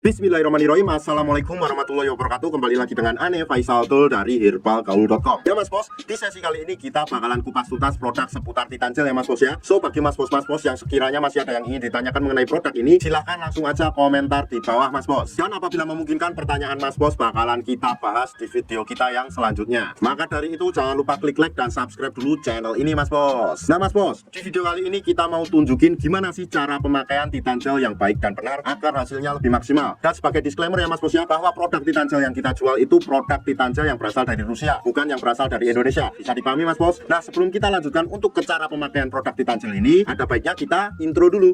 Bismillahirrahmanirrahim. Assalamualaikum warahmatullahi wabarakatuh. Kembali lagi dengan Ane Faisal Tul dari herbagaul.com. Ya mas bos, di sesi kali ini kita bakalan kupas tuntas produk seputar Titan Gel ya mas bos ya. So bagi mas bos yang sekiranya masih ada yang ingin ditanyakan mengenai produk ini, silahkan langsung aja komentar di bawah mas bos. Dan apabila memungkinkan pertanyaan mas bos bakalan kita bahas di video kita yang selanjutnya. Maka dari itu jangan lupa klik like dan subscribe dulu channel ini mas bos. Nah mas bos, di video kali ini kita mau tunjukin gimana sih cara pemakaian Titan Gel yang baik dan benar agar hasilnya lebih maksimal. Dan sebagai disclaimer ya mas bos ya, bahwa produk Titan Gel yang kita jual itu produk Titan Gel yang berasal dari Rusia, bukan yang berasal dari Indonesia. Bisa dipahami mas bos? Nah sebelum kita lanjutkan untuk ke cara pemakaian produk Titan Gel ini, ada baiknya kita intro dulu.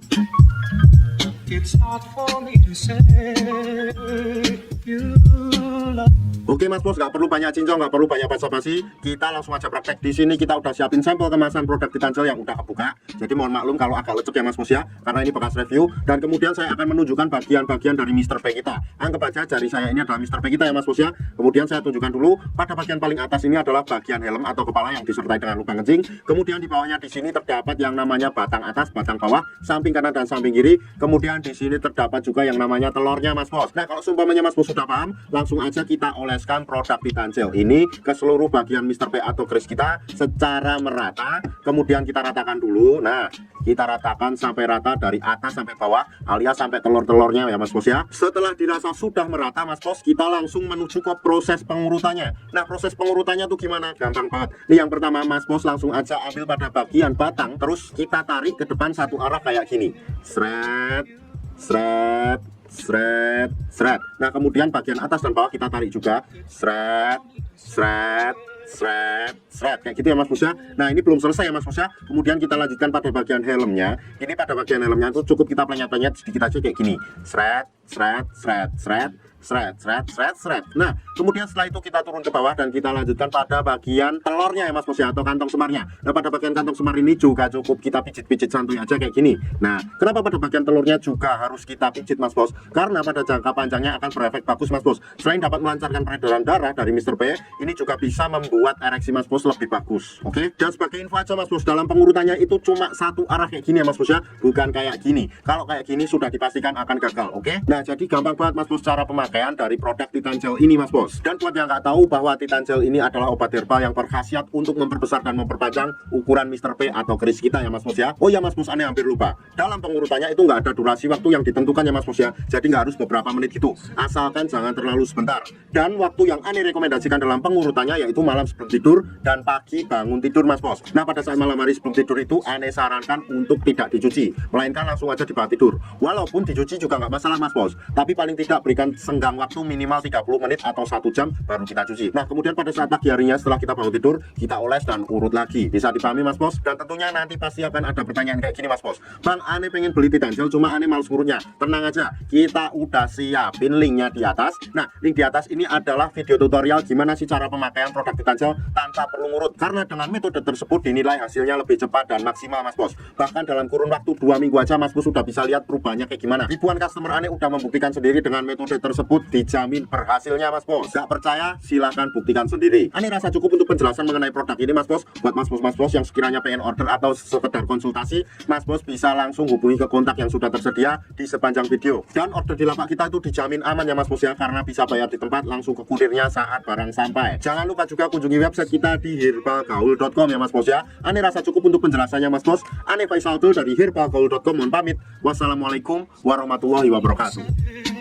It's not for me to say you love. Oke mas bos, nggak perlu banyak cincong, nggak perlu banyak basa-basi, kita langsung aja praktek. Di sini kita udah siapin sampel kemasan produk Titan Gel yang udah kebuka. Jadi mohon maklum kalau agak lecek ya mas bos ya, karena ini bekas review. Dan kemudian saya akan menunjukkan bagian-bagian dari Mr. P kita. Anggap aja jari saya ini adalah Mr. P kita ya mas bos ya. Kemudian saya tunjukkan dulu pada bagian paling atas ini adalah bagian helm atau kepala yang disertai dengan lubang kencing. Kemudian di bawahnya di sini terdapat yang namanya batang atas, batang bawah, samping kanan dan samping kiri. Kemudian di sini terdapat juga yang namanya telurnya mas bos. Nah kalau seumpamanya mas bos sudah paham, langsung aja kita oleskan produk Titan Gel ini ke seluruh bagian Mr. P atau kris kita secara merata. Kemudian kita ratakan dulu. Nah kita ratakan sampai rata dari atas sampai bawah alias sampai telur-telurnya ya mas bos ya. Setelah dirasa sudah merata mas bos, kita langsung menuju ke proses pengurutannya. Nah proses pengurutannya tuh gimana? Gampang banget. Ini yang pertama mas bos, langsung aja ambil pada bagian batang, terus kita tarik ke depan satu arah kayak gini. Sret, sret, sret, sret. Nah kemudian bagian atas dan bawah kita tarik juga. Sret, sret, sret, sret, kayak gitu ya mas bos ya. Nah ini belum selesai ya mas bos ya. Kemudian kita lanjutkan pada bagian helmnya. Ini pada bagian helmnya itu cukup kita penyet-penyet sedikit aja kayak gini. Sret, sret, sret, sret, sret, sret, sret, sret. Nah kemudian setelah itu kita turun ke bawah dan kita lanjutkan pada bagian telurnya ya mas bos ya, atau kantong semarnya. Nah pada bagian kantong semar ini juga cukup kita pijit-pijit santuy aja kayak gini. Nah kenapa pada bagian telurnya juga harus kita pijit mas bos? Karena pada jangka panjangnya akan berefek bagus mas bos. Selain dapat melancarkan peredaran darah dari Mr. P, ini juga bisa membuat ereksi mas bos lebih bagus. Oke, dan sebagai info aja mas bos, dalam pengurutannya itu cuma satu arah kayak gini ya mas bos ya, bukan kayak gini. Kalau kayak gini sudah dipastikan akan gagal. Oke, nah jadi gampang banget mas bos cara pemakaian dari produk Titan Gel ini mas bos. Dan buat yang nggak tahu bahwa Titan Gel ini adalah obat herbal yang berkhasiat untuk memperbesar dan memperpanjang ukuran Mr. P atau kris kita ya mas bos ya. Oh ya mas bos, aneh hampir lupa, dalam pengurutannya itu nggak ada durasi waktu yang ditentukan ya mas bos ya. Jadi nggak harus beberapa menit gitu, asalkan jangan terlalu sebentar. Dan waktu yang aneh rekomendasikan dalam pengurutannya yaitu malam sebelum tidur dan pagi bangun tidur mas bos. Nah pada saat malam hari sebelum tidur itu aneh sarankan untuk tidak dicuci, melainkan langsung aja dibawa tidur. Walaupun dicuci juga nggak masalah mas bos, tapi paling tidak berikan senggang waktu minimal 30 menit atau 1 jam baru kita cuci. Nah kemudian pada saat pagi harinya setelah kita bangun tidur, kita oles dan urut lagi. Bisa dipahami mas bos? Dan tentunya nanti pasti akan ada pertanyaan kayak gini mas bos, bang aneh pengen beli Titan Gel cuma aneh males ngurutnya. Tenang aja, kita udah siapin linknya di atas. Nah link di atas ini adalah video tutorial gimana sih cara pemakaian produk Titan Gel tanpa perlu ngurut, karena dengan metode tersebut dinilai hasilnya lebih cepat dan maksimal mas bos. Bahkan dalam kurun waktu 2 minggu aja mas bos sudah bisa lihat perubahannya kayak gimana. Ribuan customer aneh udah membuktikan sendiri dengan metode tersebut, dijamin berhasilnya mas bos. Gak percaya silahkan buktikan sendiri. Aneh rasa cukup untuk penjelasan mengenai produk ini mas bos. Buat mas bos yang sekiranya pengen order atau sekedar konsultasi, mas bos bisa langsung hubungi ke kontak yang sudah tersedia di sepanjang video. Dan order di lapak kita itu dijamin aman ya mas bos ya, karena bisa bayar di tempat langsung ke kurirnya saat barang sampai. Jangan lupa juga kunjungi website kita di herbagaul.com ya mas bos ya. Aneh rasa cukup untuk penjelasannya mas bos. Ane Faisal Tul dari herbagaul.com mohon pamit. Wassalamualaikum warahmatullahi wabarakatuh.